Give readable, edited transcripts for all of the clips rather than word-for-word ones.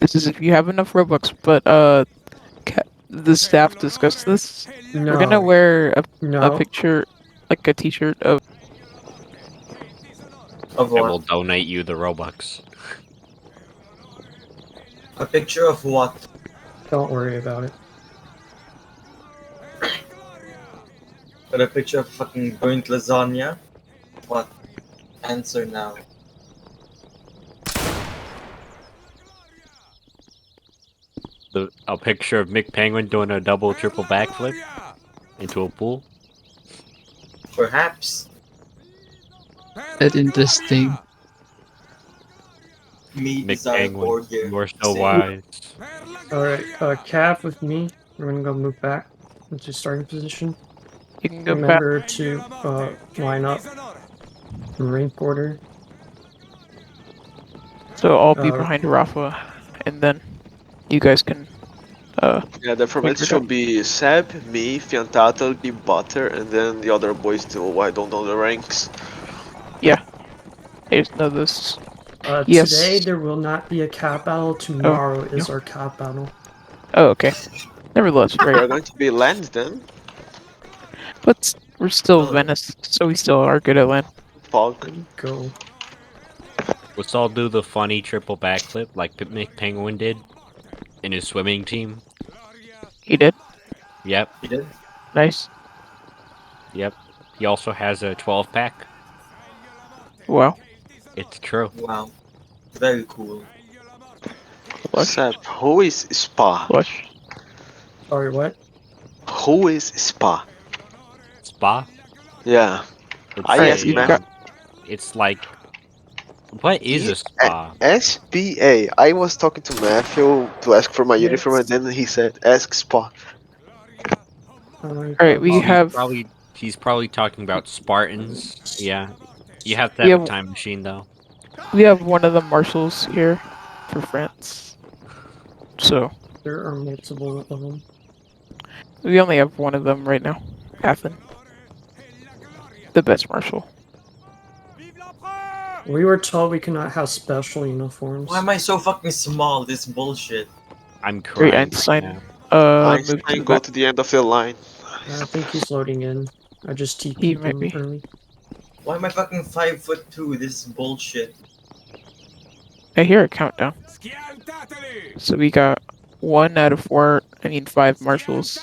This is if you have enough Robux, but the staff discussed this. We're gonna No, wear a no. picture, like a T-shirt of. Of I what? will donate you the Robux. A picture of what? Don't worry about it. But a picture of fucking burnt lasagna? What? Answer now. A picture of Mick Penguin doing a double triple backflip into a pool. Perhaps. That's interesting. Me Mick desire Penguin, board here. you are so Same. wise. Alright, Cav with me. We're gonna go move back into starting position. You can go back. Remember to line up in rank order. So I'll be Uh, behind Rafa, and then you guys can. Yeah, the formation Figure it out. should be Seb, me, Fiantato, Be Butter, and then the other boys too. I don't know the ranks. Yeah. I just know this. Yes. Today there will not be a cap battle. Tomorrow is no. our cap battle. Oh, okay. Nevertheless, We're right. going to be land then. But we're still Oh. Venice, so we still are good at land. Fog. There you go. Let's all do the funny triple backflip like Mick Penguin did in his swimming team. He did. Yep, You did? Nice. yep. He also has a 12 pack. Wow. It's true. Wow. Very cool. Flush. Seb, who is Spa? Flush. Sorry, what? Who is Spa? Spa. Yeah. It's I Alright, asked you Matt. got. It's like, what is a spa? SPA. I was talking to Matthew to ask for my Yes. uniform, and then he said, "Ask Spa." Alright, we have. He's probably talking about Spartans. Yeah. You have to We have a have- time machine though. We have one of the marshals here for France. So There are multiple of them. we only have one of them right now. Athen. The best marshal. We were told we cannot have special uniforms. Why am I so fucking small? This bullshit. I'm Great crying. Einstein. now. Move to the Einstein, go back. to the end of the line. I think he's loading in. I just He TP'd might him be. early. Why am I fucking 5'2"? This is bullshit. I hear a countdown. So we got 1 out of 4. I mean 5 marshals.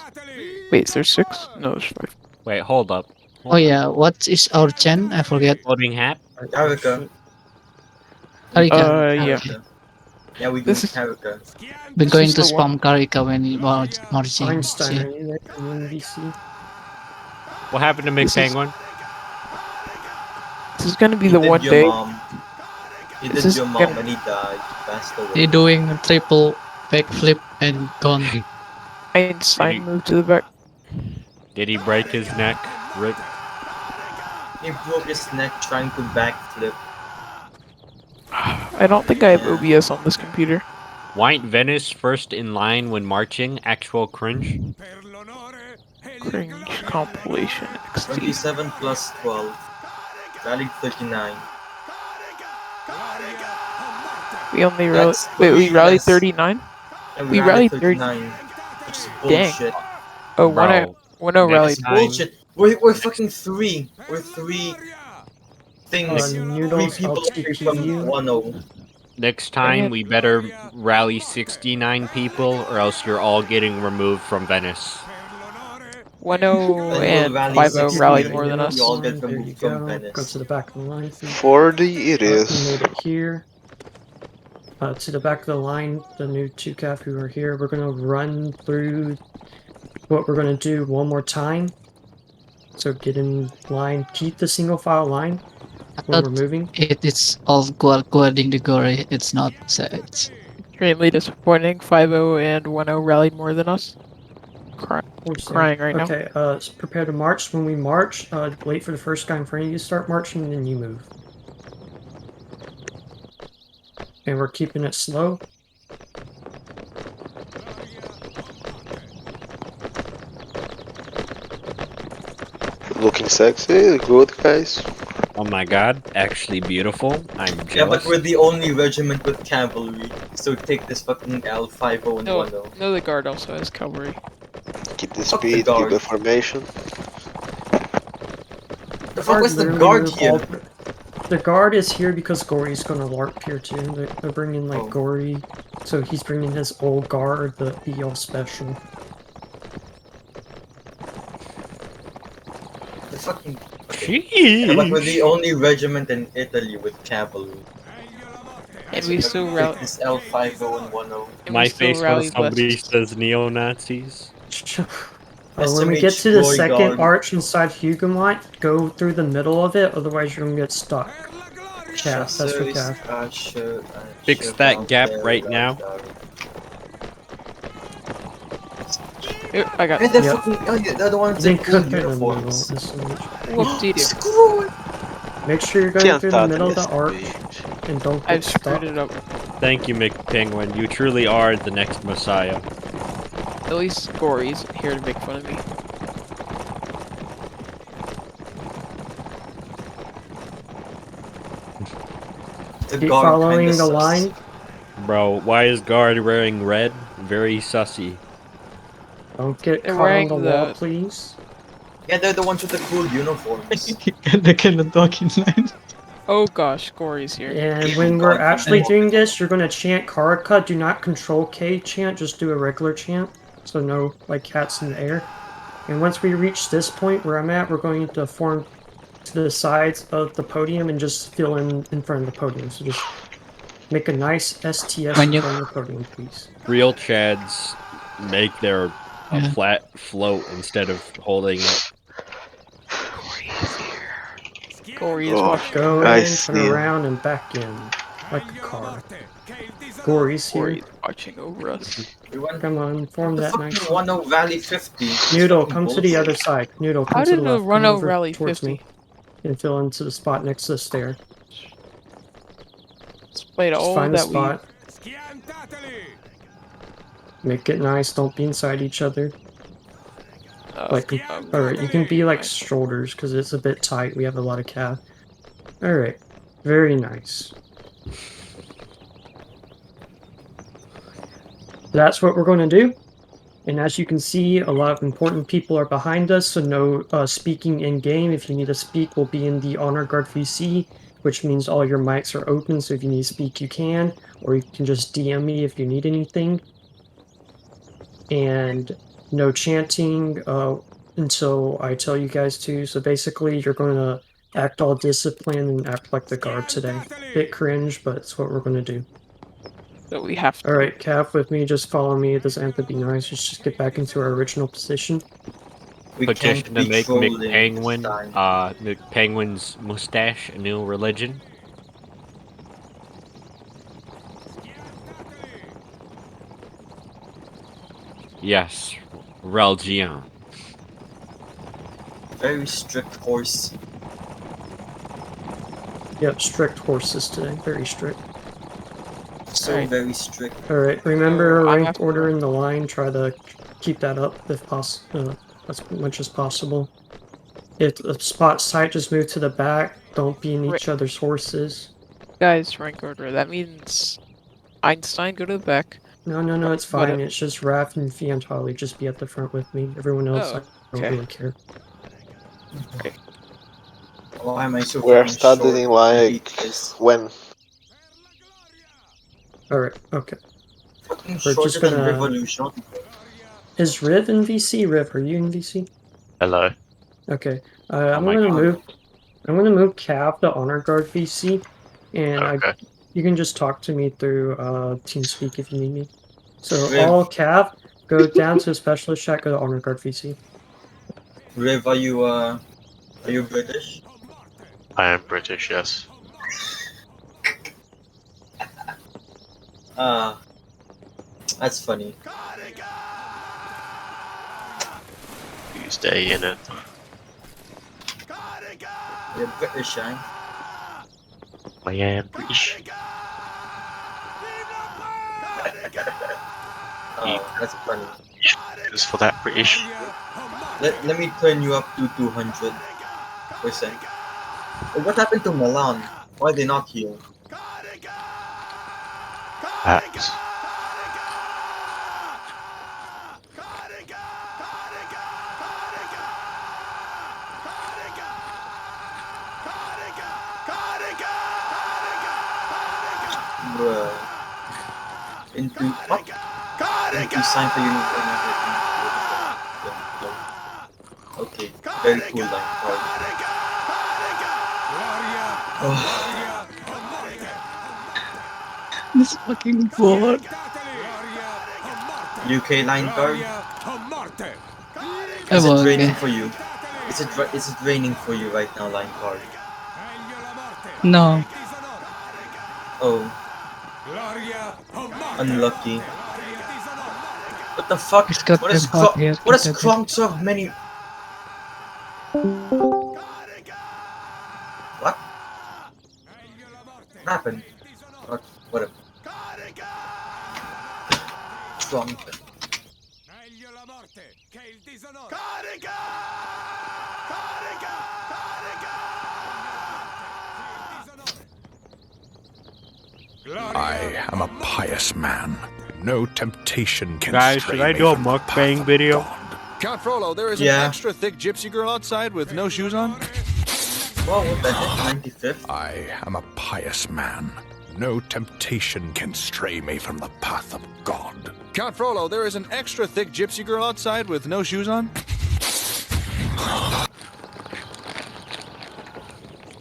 Wait, is there 6? No, there's 5. Wait, hold up. Oh yeah, what is our gen? I forget. Loading hat. Karika. Karika. Yeah. Okay. Yeah, we do This is- Karika. We're This going is to the one- spam Karika when we marching. Einstein, See? are you there from NBC? What happened to Mick This is- Penguin? This is gonna be He the did one your day. Mom. He This did is your mom gonna- and he died. He passed away. They're doing a triple backflip and gone. Einstein moved to the back. Did he break his neck? Rip. He broke his neck trying to backflip. I don't think I have OBS on this computer. Why ain't Venice first in line when marching? Actual cringe. Cringe compilation XD. 27 plus 12. Valid 39. We only rallied. That's Wait, we three rallied less. 39? And We rallied rallied 30. 39. Which is Dang. bullshit. Oh, Bro, 1-0 next rallied. time- Bullshit. We're fucking 3. We're 3 things. 3 Noodles, people I'll away TP from you. 1-0. Next Dang time it. we better rally 69 people or else you're all getting removed from Venice. 1-0 And and we'll rally 5-0 60 rallied and more than us. you all get There you removed from go. Venice. Go to the back of the line. 40 it We is. made it here. To the back of the line, the new 2CAF who are here, we're going to run through what we're going to do one more time. So get in line, keep the single file line I when we're thought moving. it's all according to Gory. It's not. So it's Extremely disappointing. 5-0 and 1-0 rallied more than us. Crying right now. Okay, prepare to march. When we march, wait for the first guy in front of you to start marching, and then you move. And we're keeping it slow. Looking sexy, good guys. Oh my god, actually beautiful. I'm Yeah, but jealous. we're the only regiment with cavalry, so take this fucking L50 and No, 10. no, the guard also has cavalry. Keep the Fuck the speed, keep guard. the formation. The fuck was the literally guard move here? the guard is here because Gory's gonna LARP here too. They're bringing like Oh. Gory, so he's bringing his old guard, the BL special. The fucking. Okay. Yeah, but we're the Sheesh. only regiment in Italy with cavalry. And So we if still take rally. this L50 and 10. And My we still face when rally somebody west. says neo-Nazis. When we get to the Glory second guard. arch inside Huguenot, go through the middle of it, otherwise you're gonna get stuck. Calf, that's for calf. Fix that gap right now. Here, I got And the Yep. fucking. Oh, yeah, the other ones Then in cool cook it in the middle. uniforms. This is- whoop-dee-doo. Screw it! Make sure you're going through the middle of the arch Speed. and don't I've get stuck. screwed it up. Thank you, McPenguin. You truly are the next messiah. At least Gory's here to make fun of me. The Keep guard following kinda the sus. line. Bro, why is guard wearing red? Very sussy. Don't get They're caught on wearing the wall, the- please. Yeah, they're the ones with the cool uniforms. the kind of talking line. Oh gosh, Gory's here. And when we're actually doing this, you're gonna chant Karaka. Do not control K chant, just do a regular chant. So no like cats in the air. And once we reach this point where I'm at, we're going to form to the sides of the podium and just fill in front of the podium. So just make a nice STS When in you- front of the podium, please. Real Chads make their a Yeah. flat float instead of holding it. Gory is here. Gory is Oh, watching. Go I in, see turn him. around, and back in. Like a car. Gory's here. Gory's watching over us. We went Come on, form the that fucking nice. 10 Valley 50. It's Noodle, fucking come to the bullshit. other side. Noodle, come How to the did left. a Come Runo over rally towards 50? me and fill into the spot next to the stair. Despite Just all find the that we spot. Make it nice. Don't be inside each other. Like, alright, you can be like shoulders because it's a bit tight. We have a lot of calf. Alright, very nice. That's what we're going to do. And as you can see, a lot of important people are behind us, so no speaking in game. If you need to speak, we'll be in the Honor Guard VC, which means all your mics are open, so if you need to speak, you can, or you can just DM me if you need anything. And no chanting until I tell you guys to. So basically, you're going to act all disciplined and act like the guard today. Bit cringe, but it's what we're going to do. that we have to. Alright, Cap with me, just follow me. It doesn't have to be nice, just get back into our original position. We Petition can't to be make trolling this McPenguin, time. McPenguin's mustache a new religion. Yes, religion. Very strict horse. Yep, strict horses today, very strict. So Alright. very strict. Alright, remember So, I ranked have to order run. in the line, try to keep that up if possible, as much as possible. If the spot's tight, just move to the back. Don't be in Right. each other's horses. Guys, rank order. That means Einstein go to the back. No, it's But, fine. It's just Raph and Fiantali. Just be at the front with me. Everyone else, Oh, I don't okay. really care. Why am I so We're fucking studying short? I hate like this. when? Alright, okay. Fucking We're shorter just than gonna- Revolution. Is Riv in VC? Riv, are you in VC? Hello. Okay. Oh I'm my gonna God. move. I'm gonna move Cav to Honor Guard VC, and Okay. you can just talk to me through TeamSpeak if you need me. So Riv. all Cav, go down to Specialist Chat, go to Honor Guard VC. Riv, are you British? I am British, yes. That's funny. You stay in it. You're British, eh? I am British. Oh, that's funny. Just for that British. Let me turn you up to 200%. What happened to Milan? Why are they not here? Perhaps. Bruh. Into what? Into sign for you. Okay, very cool line card. Oh, This fucking board. UK line card. I'm Is it raining okay. for you? Is it raining for you right now, line card? No. Oh, unlucky. What the fuck? It's got What is hot here. What is Kronk so many? What? What happened? Whatever. Kronk. I am a pious man. No temptation can Guys, stray should I me do a from the path mukbang of video? God. Count Frollo, there is Yeah. an extra thick gypsy girl outside with no shoes on. Whoa, what the heck? 95th? I am a pious man. No temptation can stray me from the path of God. Count Frollo, there is an extra thick gypsy girl outside with no shoes on.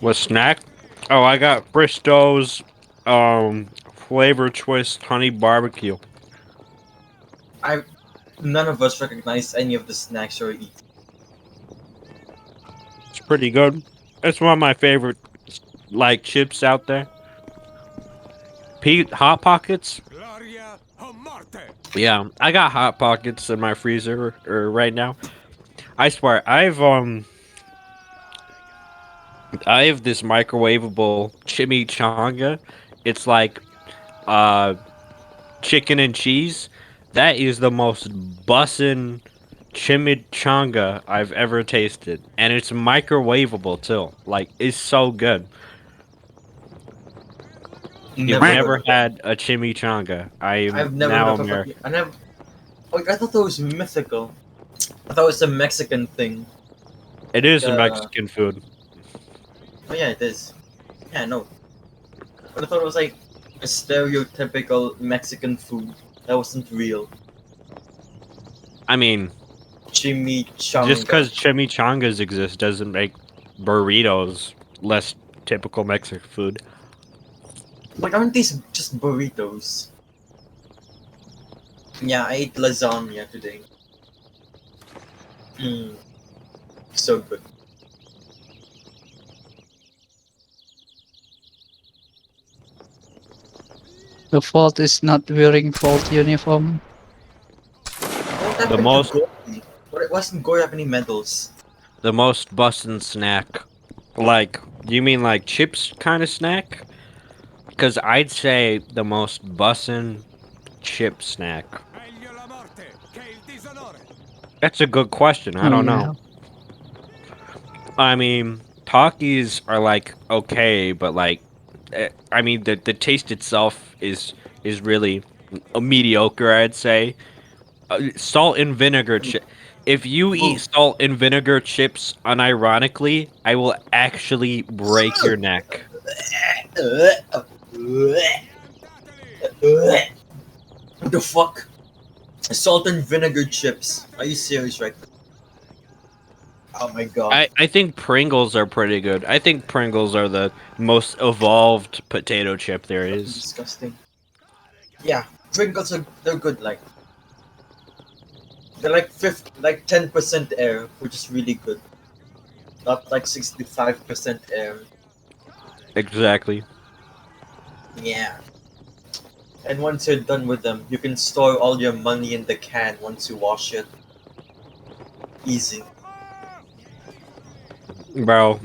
What snack? Oh, I got Bristow's flavor twist honey barbecue. None of us recognize any of the snacks or eat. It's pretty good. It's one of my favorite like chips out there. Pete Hot Pockets. Yeah, I got Hot Pockets in my freezer right now. I swear, I have this microwavable chimichanga. It's like chicken and cheese. That is the most bussin' chimichanga I've ever tasted, and it's microwavable too. Like, it's so good. You've heard never of it. had a chimichanga. I've I'm never now heard of American. it. I thought that was mythical. I thought it was a Mexican thing. It is a Uh, Mexican food. Oh yeah, it is. Yeah, no. But I thought it was like a stereotypical Mexican food that wasn't real. I mean, Chimichanga. just because chimichangas exist doesn't make burritos less typical Mexican food. Like, aren't these just burritos? Yeah, I ate lasagna today. So good. The fault is not wearing fault uniform. What happened to most- Gory? Wasn't Gory have any medals? The most bussin' snack. Like, do you mean like chips kind of snack? Because I'd say the most bussin' chip snack. That's a good question. I don't know. I mean, Takis are like okay, but like, I mean, the taste itself is really mediocre. I'd say. Salt and vinegar chip. If you eat salt and vinegar chips unironically, I will actually break your neck. What the fuck? Salt and vinegar chips. Are you serious right now? Oh my god. I think Pringles are pretty good. I think Pringles are the most evolved potato chip there is. Disgusting. Yeah, Pringles they're good. Like they're like 10% air, which is really good. Not like 65% air. Exactly. Yeah. And once you're done with them, you can store all your money in the can once you wash it. Easy. Bro,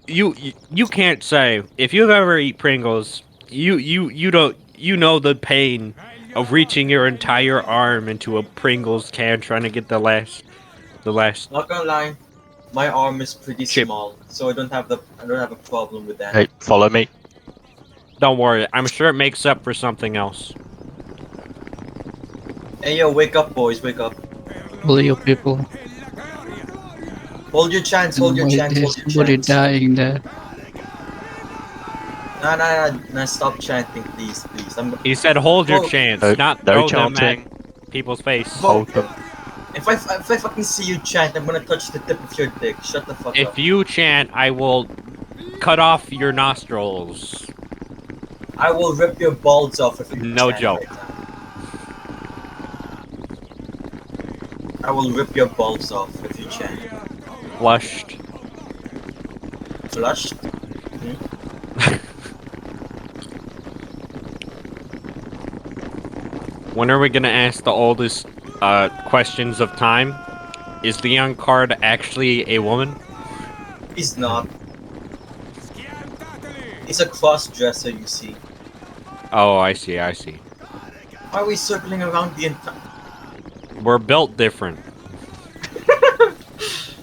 you can't say if you've ever eat Pringles, you don't know the pain of reaching your entire arm into a Pringles can trying to get the last. Not gonna lie, My arm is pretty Chip. small, so I don't have a problem with that. Hey, follow me. Don't worry, I'm sure it makes up for something else. Hey yo, wake up, boys, wake up. All you people. Hold your chance, And hold your why chance, there's hold your somebody chance. dying there? Nah, stop chanting, please, please. He said, "Hold your Vote. chance, No, not no throw them chanting. at people's face." Vote. Hold them. If I fucking see you chant, I'm gonna touch the tip of your dick. Shut the fuck If up. you chant, I will cut off your nostrils. I will rip your balls off if you No chant joke. right now. I will rip your balls off if you chant. Flushed. Flushed? When are we gonna ask the oldest questions of time? Is the young card actually a woman? He's not. He's a cross-dresser, you see. Oh, I see, I see. Why are we circling around the entire... We're built different.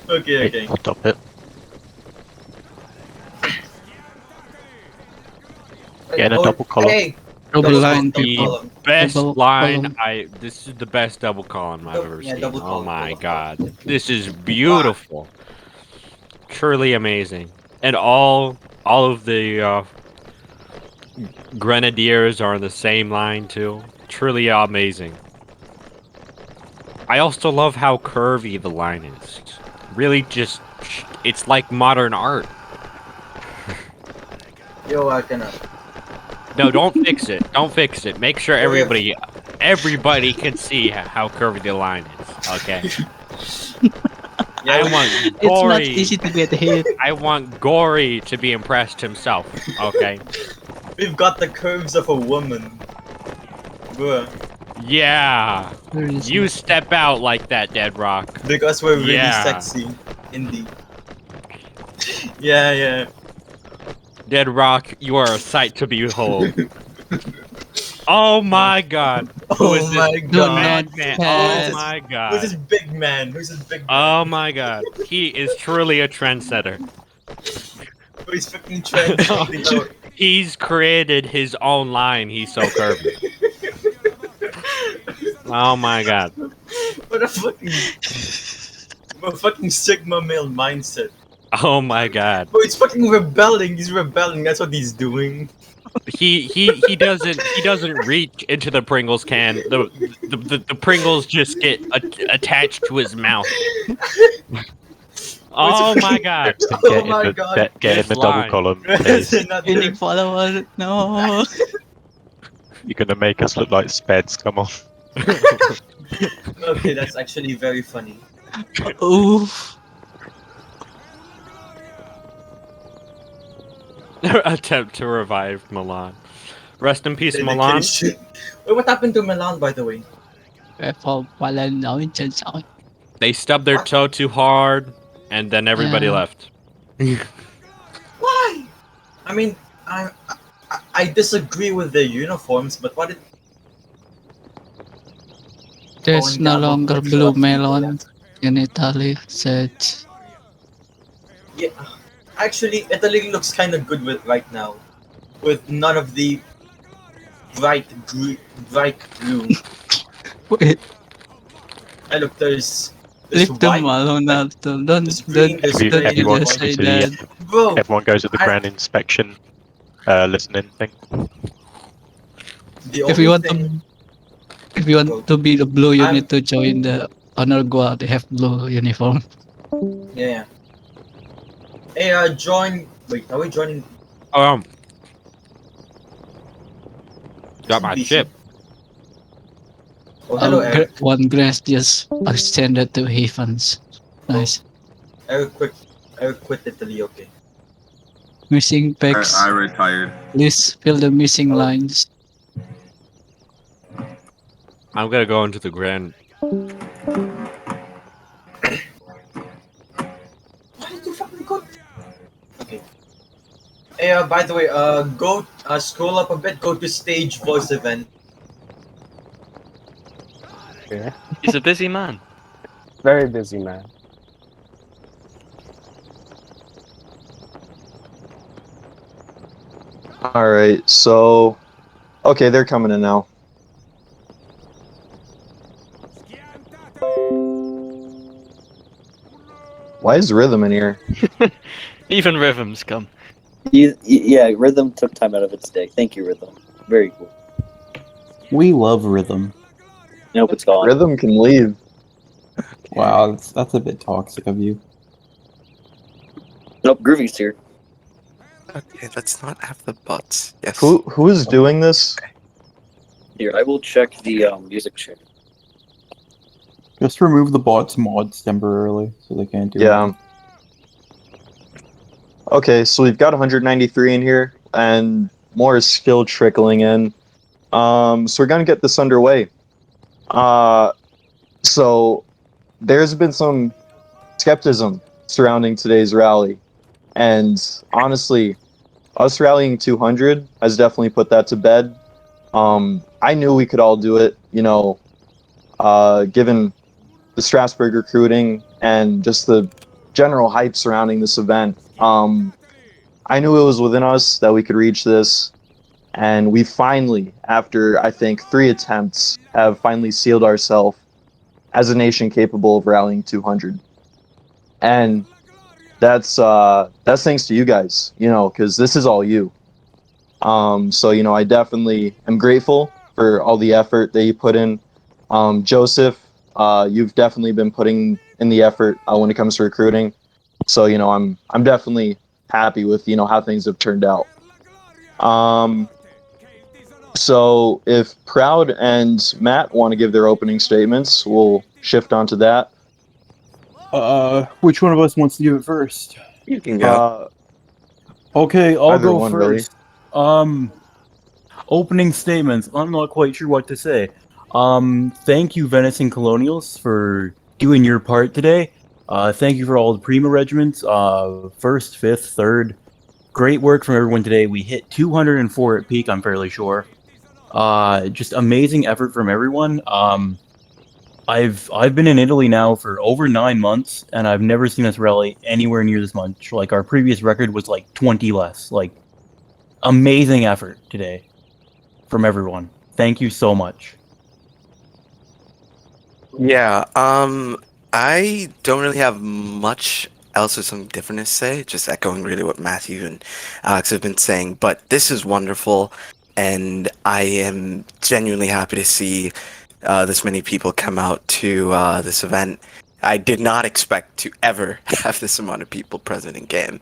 Okay, Hey, okay. stop it. Get in a double column. Hey! Double line double The people. column. best Double line column. this is the best double column I've ever Yeah, seen. double Oh column, my double god. column. This is beautiful. Truly amazing. And all of the grenadiers are on the same line too. Truly amazing. I also love how curvy the line is. Really just it's like modern art. Yo, I cannot. No, don't fix it. Don't fix it. Make sure Yeah. everybody can see how curvy the line is. Okay. Yeah, I want It's not Gory. easy to get hit. I want Gory to be impressed himself. Okay. we've got the curves of a woman. Bruh. Yeah. Where is You it? step out like that, Dead Rock. Because we're really Yeah. sexy. Indeed. Yeah. Dead Rock, you are a sight to behold. Oh my god. Who Oh is this my Do god. not madman? care. Oh my Who's god. this big man? Who's this big man? Oh my god. He is truly a trendsetter. Who's fucking trying something out? He's created his own line. He's so curvy. Oh my god. What a fucking Sigma male mindset. Oh my god. Bro, he's fucking rebelling. He's rebelling. That's what he's doing. He doesn't reach into the Pringles can. The Pringles just get attached to his mouth. Oh my god. Kristen, Oh get my in the, God. get in This the double line. column, please. Not Winning there. follower. No. You're gonna make us look like speds, come on. Okay, that's actually very funny. Oof. Attempt to revive Milan. Rest in peace, Milan. Dedication. Wait, what happened to Milan, by the way? For Valen nói trên sỏi. They stubbed their toe too hard, and then everybody Yeah. left. Why? I mean, I disagree with their uniforms, but what did... There's and no double longer picture blue of people melon left. in Italy, said. Yeah, actually, Italy looks kind of good with right now, with none of the bright blue. Wait, I look, there's leave them white, alone, Naruto. Don't, there's green, there's Every- gray, don't you everyone just goes say to the that. bro. Everyone goes to the I- ground inspection, listening thing. The If only you want thing, to, if you want to be the blue, you I'm- need to join the honor guard. They have blue uniform. yeah. Hey, join. Wait, are we joining? Got my BC? chip. Oh, hello, Eric. One grass just extended to heavens. Nice. Eric quit Italy. Okay. Missing pegs. I retired. Please fill the missing Oh. lines. I'm gonna go into the grand. Why did you fucking go? Okay. Hey, by the way, go scroll up a bit. Go to stage voice event. Yeah. He's a busy man. Very busy man. Alright, so... Okay, they're coming in now. Why is Rhythm in here? Even Rhythm's come. Yeah, Rhythm took time out of its day. Thank you, Rhythm. Very cool. We love Rhythm. Nope, it's gone. Rhythm can leave. Wow, that's a bit toxic of you. Nope, Groovy's here. Okay, let's not have the bots. Yes. Who is doing this? Here, I will check the music chair. Just remove the bots mods temporarily so they can't do anything. Okay, so we've got 193 in here, and more is still trickling in. So we're gonna get this underway. So there's been some skepticism surrounding today's rally, and honestly, us rallying 200 has definitely put that to bed. I knew we could all do it, given the Strasbourg recruiting and just the general hype surrounding this event. I knew it was within us that we could reach this, and we finally, after I think 3 attempts, have finally sealed ourselves as a nation capable of rallying 200. And that's thanks to you guys, because this is all you. So I definitely am grateful for all the effort that you put in. Joseph, you've definitely been putting in the effort when it comes to recruiting. So I'm definitely happy with how things have turned out. So if Proud and Matt want to give their opening statements, we'll shift on to that. Which one of us wants to do it first? You can go. Okay, I'll either go one, first. Opening statements. I'm not quite sure what to say. Thank you, Venison Colonials, for doing your part today. Thank you for all the Prima regiments, 1st, 5th, 3rd. Great work from everyone today. We hit 204 at peak, I'm fairly sure. Just amazing effort from everyone. I've been in Italy now for over 9 months, and I've never seen us rally anywhere near this much. Like, our previous record was like 20 less. Like, amazing effort today from everyone. Thank you so much. Yeah, I don't really have much else or something different to say, just echoing really what Matthew and Alex have been saying, but this is wonderful, and I am genuinely happy to see this many people come out to this event. I did not expect to ever have this amount of people present in game.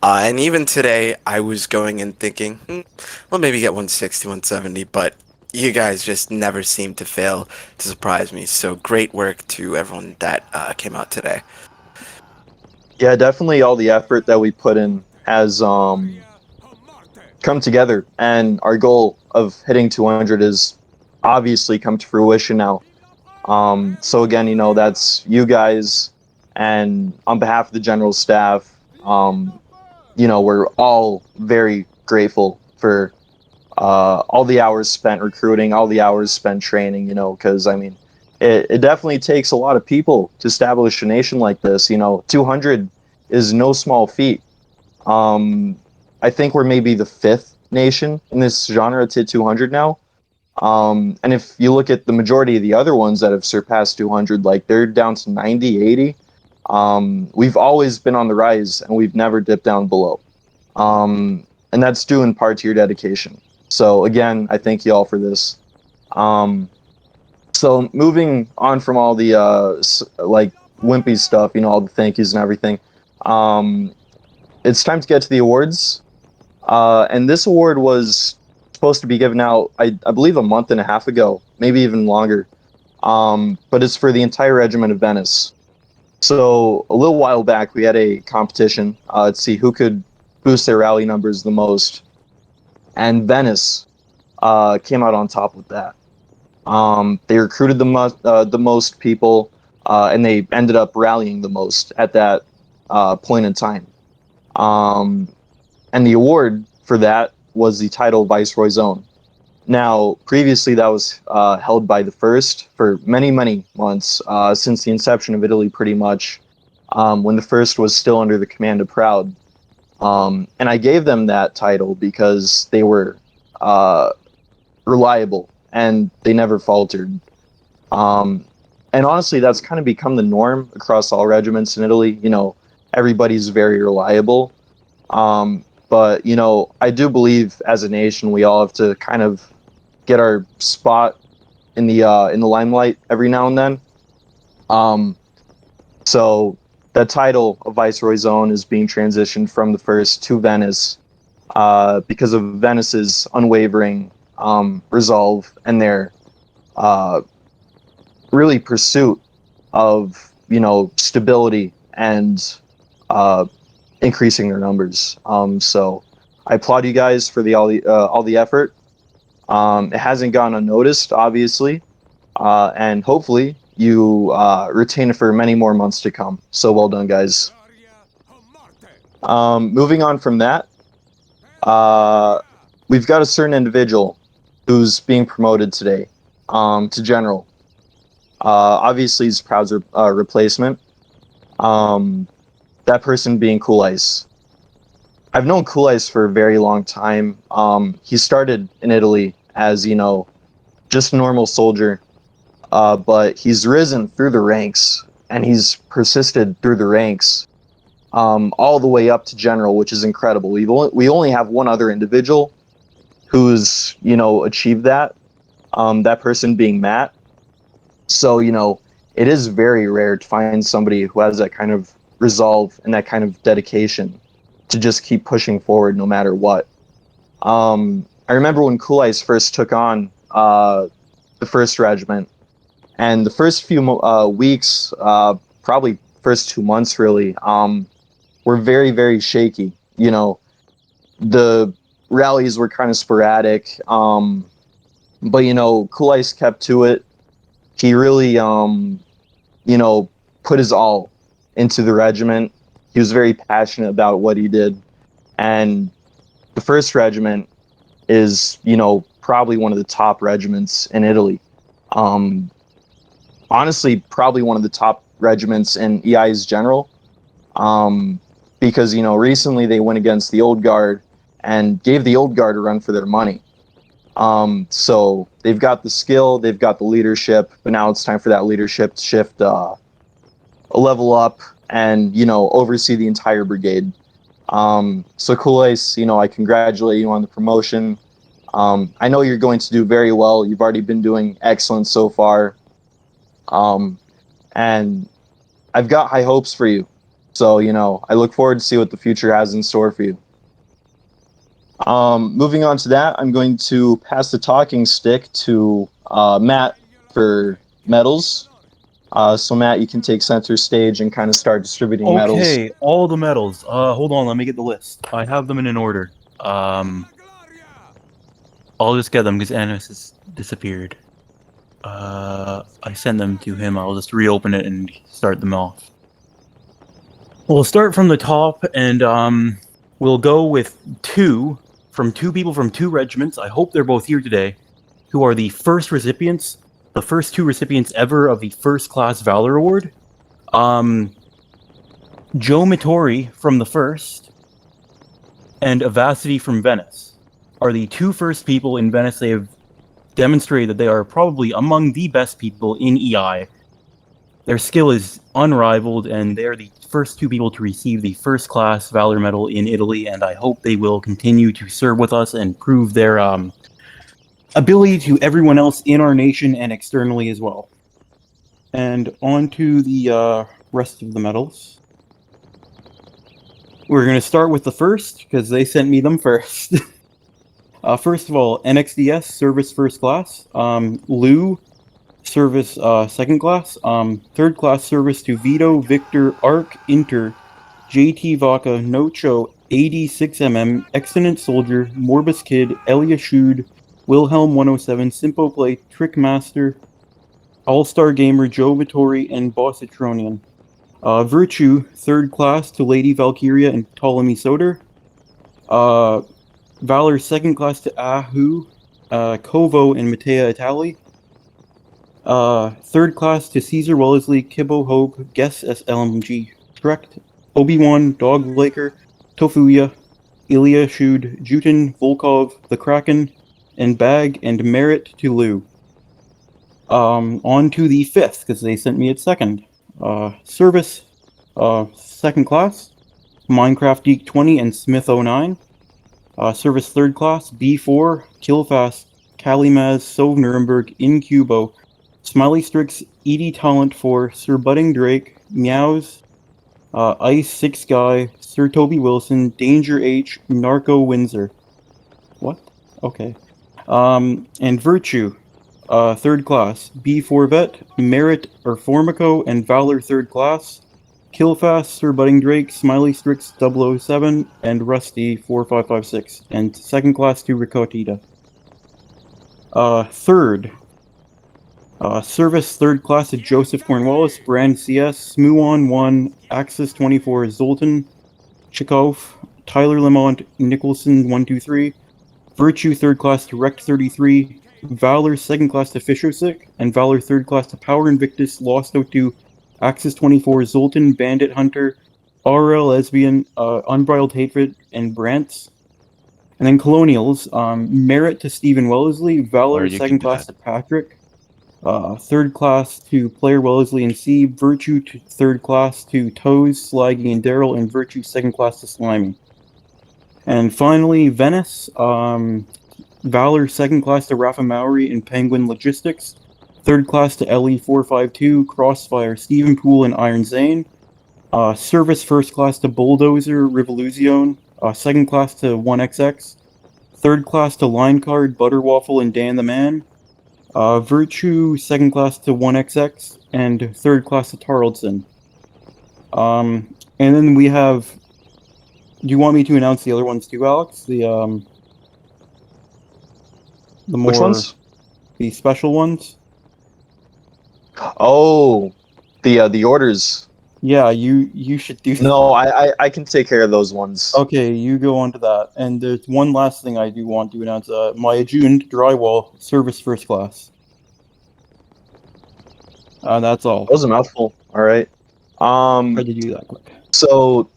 And even today, I was going and thinking, well, maybe get 160, 170, but you guys just never seem to fail to surprise me. So great work to everyone that came out today. Yeah, definitely all the effort that we put in has come together, and our goal of hitting 200 has obviously come to fruition now. So again, that's you guys, and on behalf of the general staff, we're all very grateful for all the hours spent recruiting, all the hours spent training, because it definitely takes a lot of people to establish a nation like this. 200 is no small feat. I think we're maybe the 5th nation in this genre to 200 now. And if you look at the majority of the other ones that have surpassed 200, like they're down to 90, 80. We've always been on the rise, and we've never dipped down below. And that's due in part to your dedication. So again, I thank you all for this. So moving on from all the wimpy stuff, all the thank yous and everything, it's time to get to the awards. And this award was supposed to be given out, I believe, a month and a half ago, maybe even longer. But it's for the entire regiment of Venice. So a little while back, we had a competition to see who could boost their rally numbers the most, and Venice came out on top with that. They recruited the most people, and they ended up rallying the most at that point in time. And the award for that was the title Viceroy's Own. Now, previously that was held by the First for many, many months, since the inception of Italy pretty much, when the First was still under the command of Proud. And I gave them that title because they were reliable and they never faltered. And honestly, that's kind of become the norm across all regiments in Italy. You know, everybody's very reliable. But you know, I do believe as a nation we all have to kind of get our spot in the limelight every now and then. So the title of Viceroy's Own is being transitioned from the first to Venice because of Venice's unwavering resolve and their really pursuit of, you know, stability and increasing their numbers. So I applaud you guys for all the effort. It hasn't gone unnoticed, obviously, and hopefully you retain it for many more months to come. So well done, guys. Moving on from that, we've got a certain individual who's being promoted today to general. Obviously, he's Proud's replacement. That person being Cool Ice. I've known Cool Ice for a very long time. He started in Italy as, you know, just a normal soldier, but he's risen through the ranks and he's persisted through the ranks all the way up to general, which is incredible. We only have one other individual who's, you know, achieved that. That person being Matt. So, you know, it is very rare to find somebody who has that kind of resolve and that kind of dedication to just keep pushing forward no matter what. I remember when Cool Ice first took on the first regiment, and the first few weeks, probably first 2 months really, were very, very shaky. You know, the rallies were kind of sporadic, but, you know, Cool Ice kept to it. He really, you know, put his all into the regiment. He was very passionate about what he did. And the first regiment is, you know, probably one of the top regiments in Italy. Honestly, probably one of the top regiments in EI's general. Because, you know, recently they went against the Old Guard and gave the Old Guard a run for their money. So they've got the skill, they've got the leadership, but now it's time for that leadership to shift a level up and, you know, oversee the entire brigade. So Cool Ice, you know, I congratulate you on the promotion. I know you're going to do very well. You've already been doing excellent so far. And I've got high hopes for you. So, you know, I look forward to see what the future has in store for you. Moving on to that, I'm going to pass the talking stick to Matt for medals. So Matt, you can take center stage and kind of start distributing medals. Okay, all the medals. Hold on, let me get the list. I have them in an order. I'll just get them because Anis has disappeared. I sent them to him. I'll just reopen it and start them off. We'll start from the top, and we'll go with two people from two regiments. I hope they're both here today, who are the first recipients, the first two recipients ever of the First Class Valor Award. Joe Mittori from the first, and Avacity from Venice are the two first people in Venice. They have demonstrated that they are probably among the best people in EI. Their skill is unrivaled, and they are the first two people to receive the First Class Valor Medal in Italy, and I hope they will continue to serve with us and prove their ability to everyone else in our nation and externally as well. And on to the rest of the medals. We're going to start with the first, because they sent me them first. First of all, NXDS, Service First Class. Lou, Service Second Class. Third Class Service to Vito, Victor, Arc, Inter, JT Vaca, Nocho, 86mm, Excellent Soldier, Morbus Kid, Elia Shude, Wilhelm 107, Simpo Play, Trickmaster, All-Star Gamer, Joe Vittori, and Bossatronian. Virtue, Third Class to Lady Valkyria and Ptolemy Soder. Valor, Second Class to Ahu, Kovo, and Matea Itali. Third Class to Caesar Wellesley, Kibbo Hope, Guess SLMG, Trekt, Obi-Wan, Dog Laker, Tofuya, Ilya Shud, Juten, Volkov, the Kraken, and Bag, and Merit to Lu. On to the 5th, because they sent me at 2nd. Service, 2nd class, Minecraft Geek 20 and Smith 09. Service 3rd class, B4, Killfast, Kalimaz, Sov Nuremberg, Incubo, Smiley Strix, Edie Talent 4, Sir Budding Drake, Meows, Ice 6 Guy, Sir Toby Wilson, Danger H, Narco Windsor. What? Okay. And Virtue, 3rd class, B4 Vet, Merit or Formico, and Valor 3rd class, Killfast, Sir Budding Drake, Smiley Strix 007, and Rusty 4556, and 2nd class to Ricotita. 3rd, Service 3rd class to Joseph Cornwallis, Brand CS, Smuon 1, Axis 24, Zoltan, Chikov, Tyler Lamont, Nicholson 123, Virtue 3rd class to Rect 33, Valor 2nd class to Fishosick, and Valor 3rd class to Power Invictus, Lost 02, Axis 24, Zoltan, Bandit Hunter, RL Lesbian, Unbridled Hatred, and Brantz. And then Colonials, Merit to Stephen Wellesley, Valor Or you 2nd can do class that. to Patrick, 3rd class to Player Wellesley and C, Virtue to 3rd class to Toes, Slaggy, and Daryl, and Virtue 2nd class to Slimy. And finally, Venice, Valor 2nd class to Rafa Mowry and Penguin Logistics, 3rd class to LE452, Crossfire, Stephen Poole, and Iron Zane, Service 1st class to Bulldozer, Revolution, 2nd class to 1XX, 3rd class to Line Card, Butterwaffle, and Dan the Man, Virtue 2nd class to 1XX, and 3rd class to Tarleton. And then we have. Do you want me to announce the other ones too, Alex? The more. Which ones? The special ones. Oh, the orders. Yeah, you should do. No, I can take care of those ones. Okay, you go on to that. And there's one last thing I do want to announce. My adjunct drywall service 1st class. That's all. That was a mouthful. All right. Tried to do that quick. So,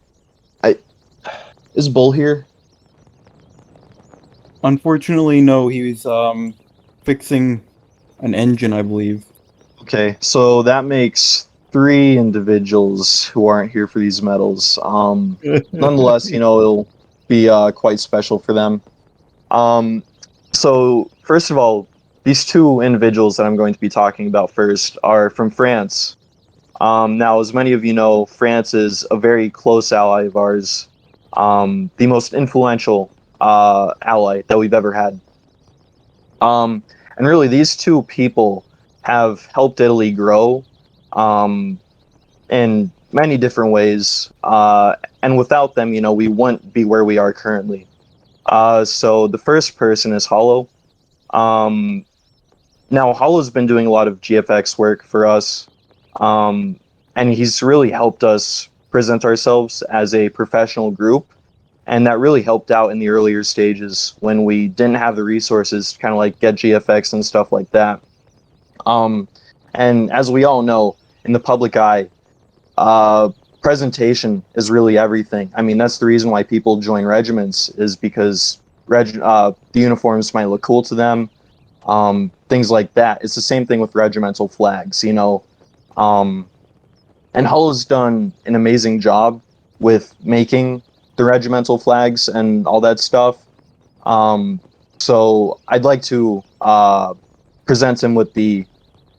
is Bull here? Unfortunately, no. He was fixing an engine, I believe. Okay, so that makes 3 individuals who aren't here for these medals. Nonetheless, it'll be quite special for them. So first of all, these 2 individuals that I'm going to be talking about first are from France. Now, as many of you know, France is a very close ally of ours, the most influential ally that we've ever had. And really, these 2 people have helped Italy grow in many different ways. And without them, we wouldn't be where we are currently. So the first person is Hollow. Now, Hollow's been doing a lot of GFX work for us, and he's really helped us present ourselves as a professional group. And that really helped out in the earlier stages when we didn't have the resources to kind of like get GFX and stuff like that. And as we all know, in the public eye, presentation is really everything. I mean, that's the reason why people join regiments, is because the uniforms might look cool to them, things like that. It's the same thing with regimental flags, and Hull has done an amazing job with making the regimental flags and all that stuff. So I'd like to present him with the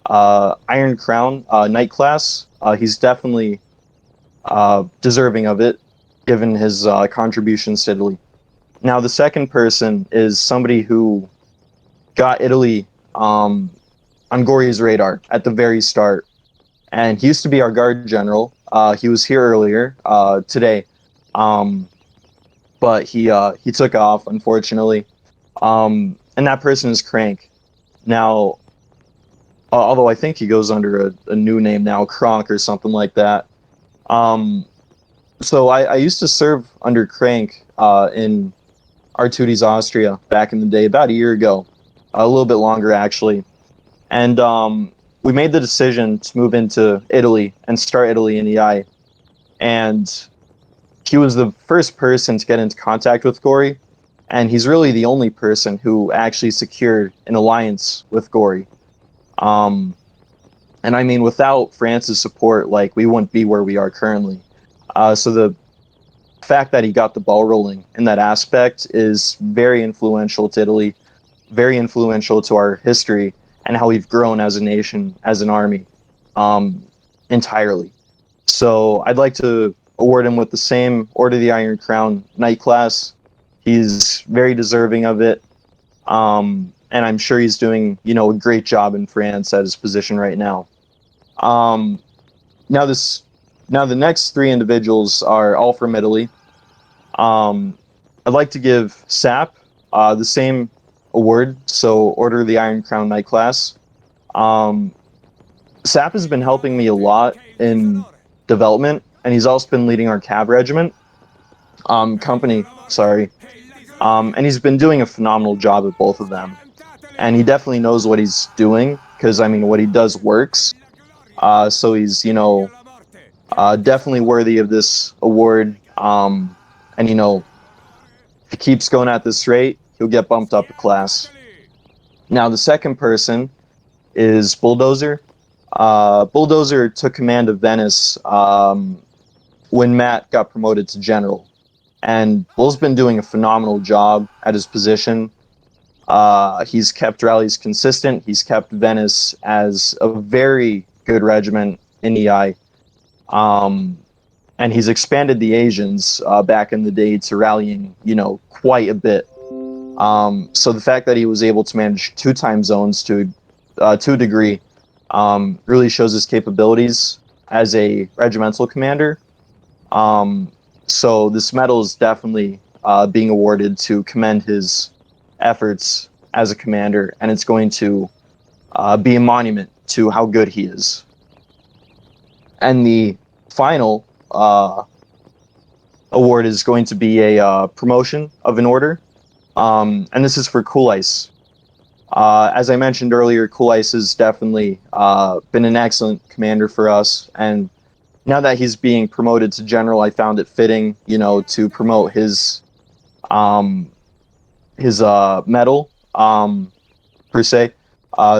Iron Crown Knight class. He's definitely deserving of it, given his contributions to Italy. Now, the second person is somebody who got Italy on Gori's radar at the very start. And he used to be our guard general. He was here earlier today, but he took off, unfortunately. And that person is Crank. Now, although I think he goes under a new name now, Kronk or something like that. So I used to serve under Crank in Artudes, Austria, back in the day, about a year ago, a little bit longer actually. And we made the decision to move into Italy and start Italy in EI. And he was the first person to get into contact with Gory, and he's really the only person who actually secured an alliance with Gory. And I mean, without France's support, like, we wouldn't be where we are currently. So the fact that he got the ball rolling in that aspect is very influential to Italy, very influential to our history and how we've grown as a nation, as an army, entirely. So I'd like to award him with the same Order of the Iron Crown Knight class. He's very deserving of it. And I'm sure he's doing, a great job in France at his position right now. Now the next three individuals are all from Italy. I'd like to give Sap the same award, so Order of the Iron Crown Knight class. Sap has been helping me a lot in development, and he's also been leading our cav regiment, company, sorry. And he's been doing a phenomenal job at both of them. And he definitely knows what he's doing, because, I mean, what he does works. So he's, definitely worthy of this award. And, if he keeps going at this rate, he'll get bumped up a class. Now, the second person is Bulldozer. Bulldozer took command of Venice when Matt got promoted to general. And Bull's been doing a phenomenal job at his position. He's kept rallies consistent. He's kept Venice as a very good regiment in EI. And he's expanded the Asians back in the day to rallying, quite a bit. So the fact that he was able to manage 2 time zones to a degree really shows his capabilities as a regimental commander. So this medal is definitely being awarded to commend his efforts as a commander, and it's going to be a monument to how good he is. And the final award is going to be a promotion of an order, and this is for Cool Ice. As I mentioned earlier, Cool Ice has definitely been an excellent commander for us, and now that he's being promoted to general, I found it fitting, to promote his medal, per se.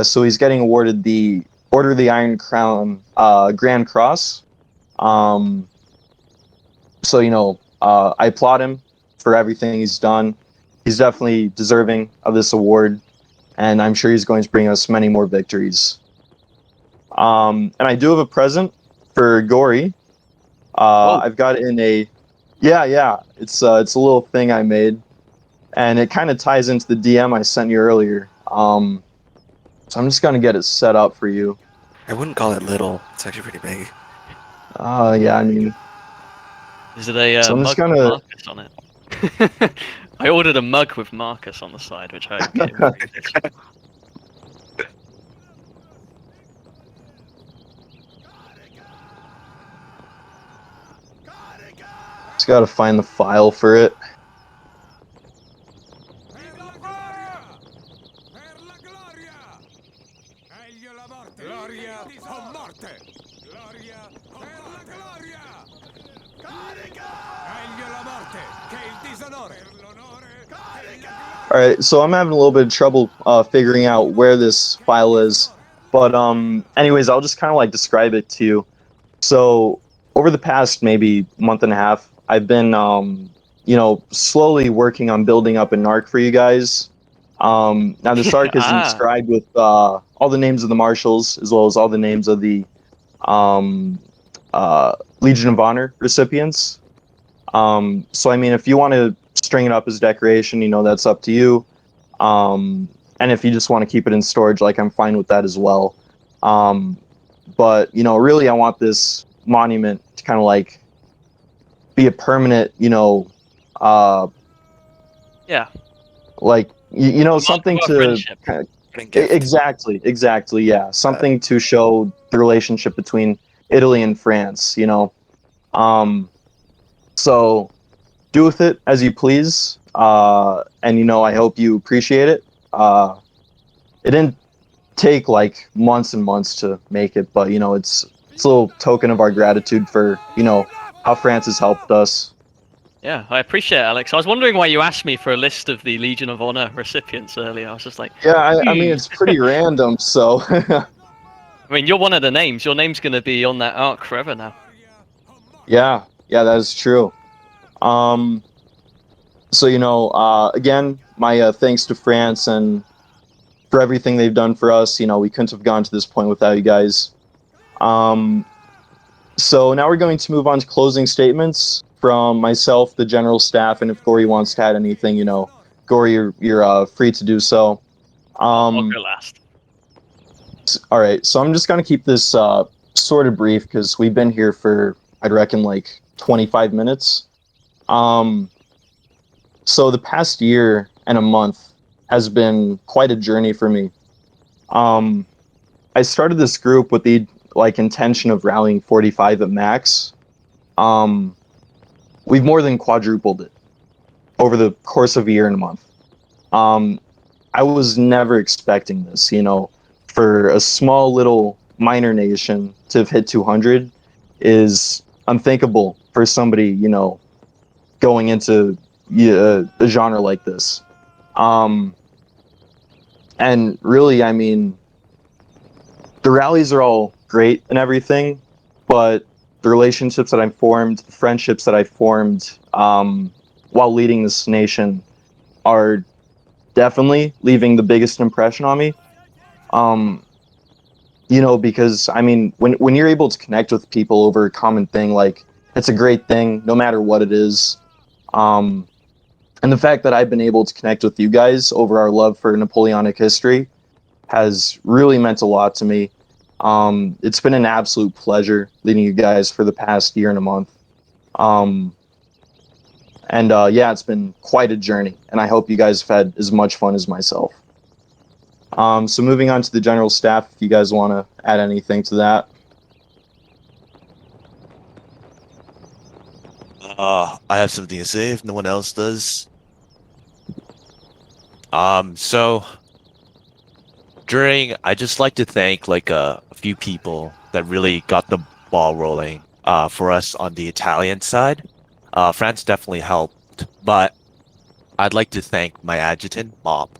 So he's getting awarded the Order of the Iron Crown Grand Cross. So, I applaud him for everything he's done. He's definitely deserving of this award, and I'm sure he's going to bring us many more victories. And I do have a present for Gory. I've got it in a... Yeah. It's a little thing I made, and it kind of ties into the DM I sent you earlier. So I'm just going to get it set up for you. I wouldn't call it little. It's actually pretty big. Yeah, I mean... Is it a so I'm mug just with gonna... Marcus on it? I ordered a mug with Marcus on the side, which I get in Just gotta find the file for it. Alright, so I'm having a little bit of trouble figuring out where this file is, but anyways, I'll just kind of like describe it to you. So over the past maybe month and a half, I've been slowly working on building up an arc for you guys. Now this arc is inscribed with all the names of the marshals, as well as all the names of the Legion of Honor recipients. So I mean, if you want to string it up as decoration, that's up to you. And if you just want to keep it in storage, like, I'm fine with that as well. But really, I want this monument to kind of like be a permanent, yeah, like something to kind of, exactly, yeah, something to show the relationship between Italy and France. So do with it as you please, and I hope you appreciate it. It didn't take like months and months to make it, but it's a little token of our gratitude for how France has helped us. Yeah, I appreciate it, Alex. I was wondering why you asked me for a list of the Legion of Honor recipients earlier. I was just like, Yeah, I mean it's pretty random, so. I mean, you're one of the names. Your name's going to be on that arc forever now. Yeah, that is true. So again, my thanks to France and for everything they've done for us. We couldn't have gone to this point without you guys. So now we're going to move on to closing statements from myself, the general staff, and if Gory wants to add anything, Gory, you're free to do so. I'll go last. All right, so I'm just gonna keep this sort of brief because we've been here for I'd reckon like 25 minutes. So the past year and a month has been quite a journey for me. I started this group with the intention of rallying 45 at max. We've more than quadrupled it over the course of a year and a month. I was never expecting this, for a small little minor nation to have hit 200 is unthinkable for somebody, going into a genre like this. And really, I mean, the rallies are all great and everything, but the relationships that I've formed, the friendships that I've formed while leading this nation are definitely leaving the biggest impression on me. Because I mean, when you're able to connect with people over a common thing, it's a great thing, no matter what it is. And the fact that I've been able to connect with you guys over our love for Napoleonic history has really meant a lot to me. It's been an absolute pleasure leading you guys for the past year and a month. Yeah, it's been quite a journey, and I hope you guys have had as much fun as myself. So moving on to the general staff, if you guys want to add anything to that. I have something to say if no one else does. So I just like to thank a few people that really got the ball rolling for us on the Italian side. France definitely helped, but I'd like to thank my adjutant, Mop.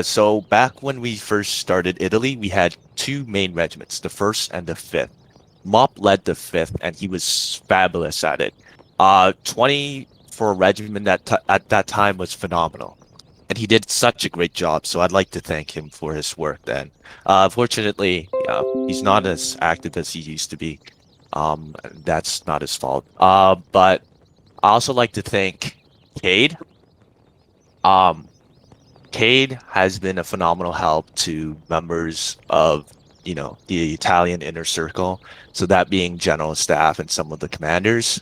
So back when we first started Italy, we had two main regiments, the 1st and the 5th. Mop led the 5th, and he was fabulous at it. 20 for a regiment at that time was phenomenal. And he did such a great job, so I'd like to thank him for his work then. Fortunately, he's not as active as he used to be. That's not his fault. But I also like to thank Cade. Cade has been a phenomenal help to members of, the Italian inner circle. So that being general staff and some of the commanders.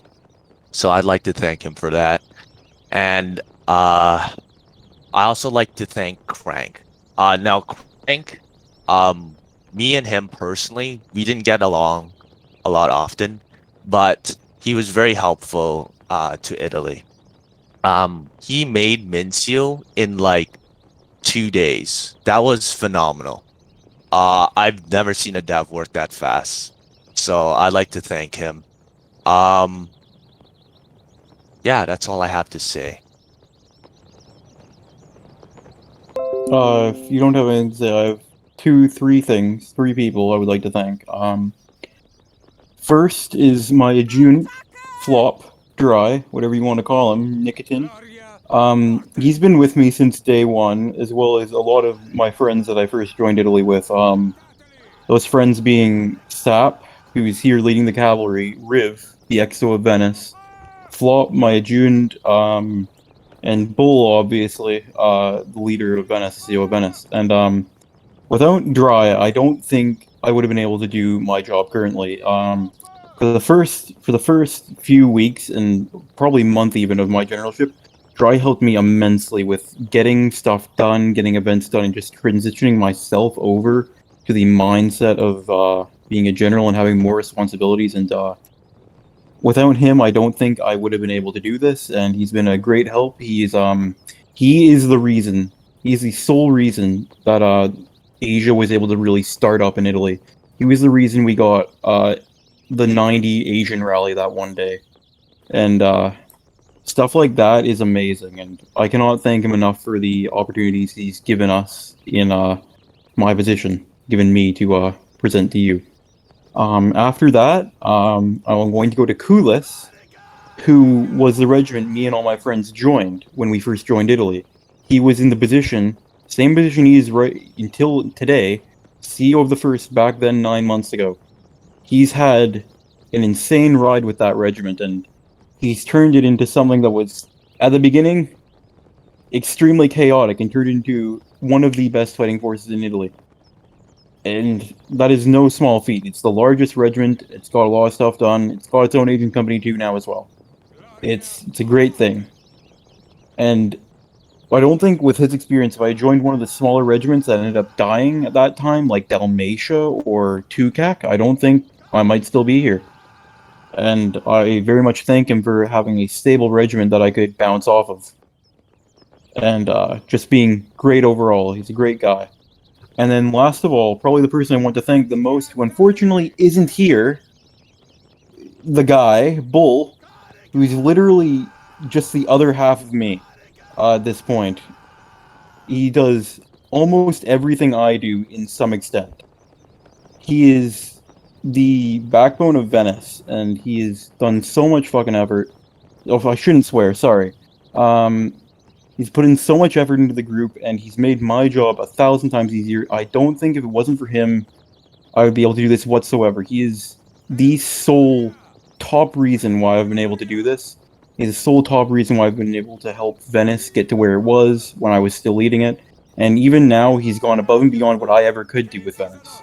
So I'd like to thank him for that. And I also like to thank Crank. Now Crank, me and him personally, we didn't get along a lot often, but he was very helpful to Italy. He made Mincio in 2 days. That was phenomenal. I've never seen a dev work that fast. So I'd like to thank him. Yeah, that's all I have to say. If you don't have anything to say, I have three people I would like to thank. First is my adjutant, Flop, Dry, whatever you want to call him, Nicotine. He's been with me since day one, as well as a lot of my friends that I first joined Italy with. Those friends being Sap, who's here leading the cavalry, Riv, the Exo of Venice, Flop, my adjutant, and Bull, obviously, the leader of Venice, CEO of Venice. And without Dry, I don't think I would have been able to do my job currently. For the first few weeks and probably month even of my generalship, Dry helped me immensely with getting stuff done, getting events done, and just transitioning myself over to the mindset of being a general and having more responsibilities. And without him, I don't think I would have been able to do this. And he's been a great help. He is the reason. He's the sole reason that Asia was able to really start up in Italy. He was the reason we got the 90 Asian rally that one day. And Stuff like that is amazing, and I cannot thank him enough for the opportunities he's given us in my position, given me to present to you. After that, I'm going to go to Kulis, who was the regiment me and all my friends joined when we first joined Italy. He was in the position, same position he is right until today, CEO of the First back then 9 months ago. He's had an insane ride with that regiment, and he's turned it into something that was, at the beginning, extremely chaotic and turned into one of the best fighting forces in Italy. And that is no small feat. It's the largest regiment. It's got a lot of stuff done. It's got its own agent company too now as well. It's a great thing. And I don't think with his experience, if I joined one of the smaller regiments that ended up dying at that time, like Dalmatia or Tukak, I don't think I might still be here. And I very much thank him for having a stable regiment that I could bounce off of. And just being great overall. He's a great guy. And then last of all, probably the person I want to thank the most, who unfortunately isn't here, the guy, Bull, who's literally just the other half of me at this point. He does almost everything I do in some extent. He is the backbone of Venice, and he has done so much fucking effort. Oh, I shouldn't swear, sorry. He's put in so much effort into the group, and he's made my job 1,000 times easier. I don't think if it wasn't for him, I would be able to do this whatsoever. He is the sole top reason why I've been able to do this. He's the sole top reason why I've been able to help Venice get to where it was when I was still leading it. And even now, he's gone above and beyond what I ever could do with Venice.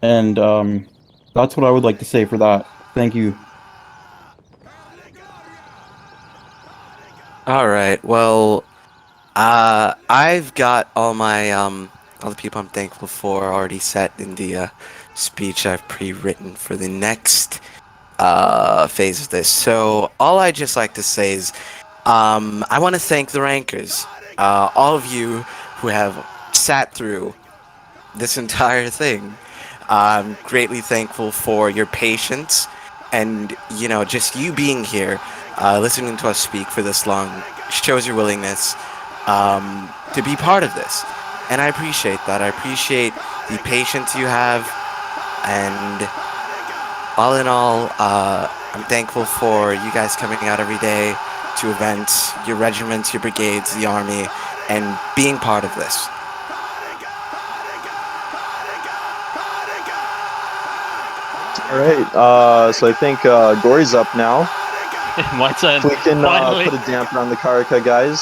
And that's what I would like to say for that. Thank you. All right. Well, I've got all my all the people I'm thankful for already set in the speech I've pre-written for the next phase of this. So all I just like to say is I want to thank the rankers, all of you who have sat through this entire thing. I'm greatly thankful for your patience and, you know, just you being here, listening to us speak for this long shows your willingness to be part of this. And I appreciate that. I appreciate the patience you have. And all in all, I'm thankful for you guys coming out every day to events, your regiments, your brigades, the army, and being part of this. All right, so I think Gory's up now. My turn. If we can Finally. put a damper on the Karaka, guys.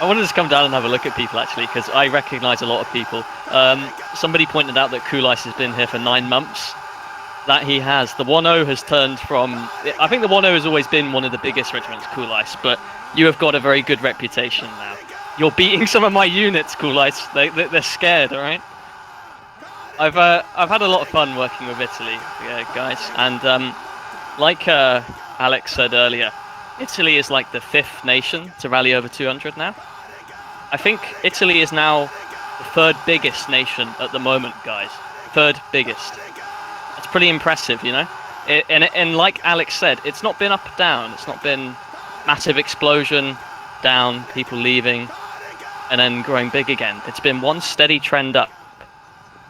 I wanted to come down and have a look at people, actually, because I recognise a lot of people. Somebody pointed out that Kulais has been here for 9 months. That he has. The 1-0 has turned from... I think the 1-0 has always been one of the biggest regiments, Kulais, but you have got a very good reputation now. You're beating some of my units, Kulais. They're scared, all right? I've had a lot of fun working with Italy, guys, and like Alex said earlier, Italy is like the 5th nation to rally over 200 now. I think Italy is now the 3rd biggest nation at the moment, guys. 3rd biggest. That's pretty impressive, you know? And like Alex said, it's not been up and down. It's not been massive explosion, down, people leaving, and then growing big again. It's been one steady trend up.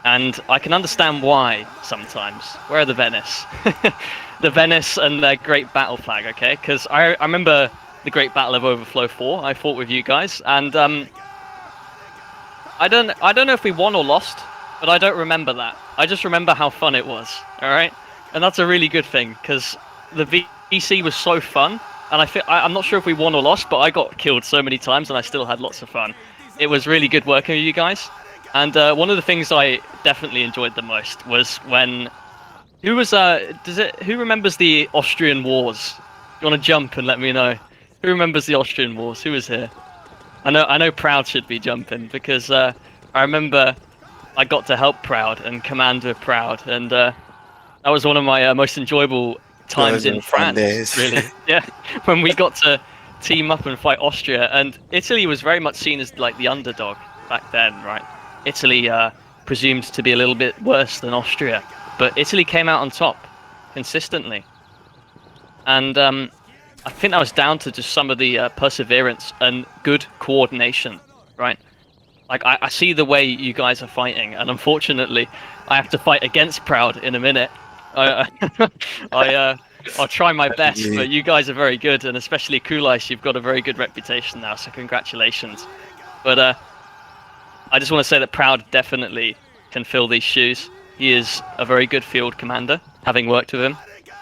And I can understand why sometimes. Where are the Venice? The Venice and their Great Battle flag, okay? Because I remember the Great Battle of Overflow 4. I fought with you guys, and I don't know if we won or lost, but I don't remember that. I just remember how fun it was. All right, and that's a really good thing because the VC was so fun, and I'm not sure if we won or lost, but I got killed so many times, and I still had lots of fun. It was really good working with you guys. And one of the things I definitely enjoyed the most was when... Who remembers the Austrian Wars? You want to jump and let me know? Who remembers the Austrian Wars? Who was here? I know Proud should be jumping, because I remember I got to help Proud and command with Proud, and that was one of my most enjoyable times in France, days. really. Yeah, when we got to team up and fight Austria, and Italy was very much seen as like the underdog back then, right? Italy presumed to be a little bit worse than Austria, but Italy came out on top consistently. And I think that was down to just some of the perseverance and good coordination, right? Like I see the way you guys are fighting, and unfortunately, I have to fight against Proud in a minute. I'll try my best, but you guys are very good, and especially Kulais, you've got a very good reputation now, so congratulations. But I just want to say that Proud definitely can fill these shoes. He is a very good field commander, having worked with him,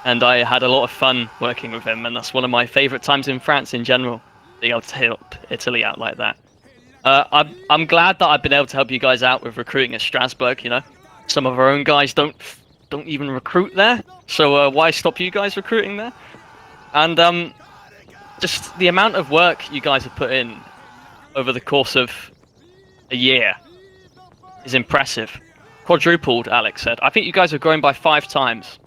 and I had a lot of fun working with him, and that's one of my favourite times in France in general, being able to help Italy out like that. I'm glad that I've been able to help you guys out with recruiting at Strasbourg. You know, some of our own guys don't even recruit there, so why stop you guys recruiting there? And just the amount of work you guys have put in over the course of a year is impressive. Quadrupled, Alex said. I think you guys have grown by 5 times.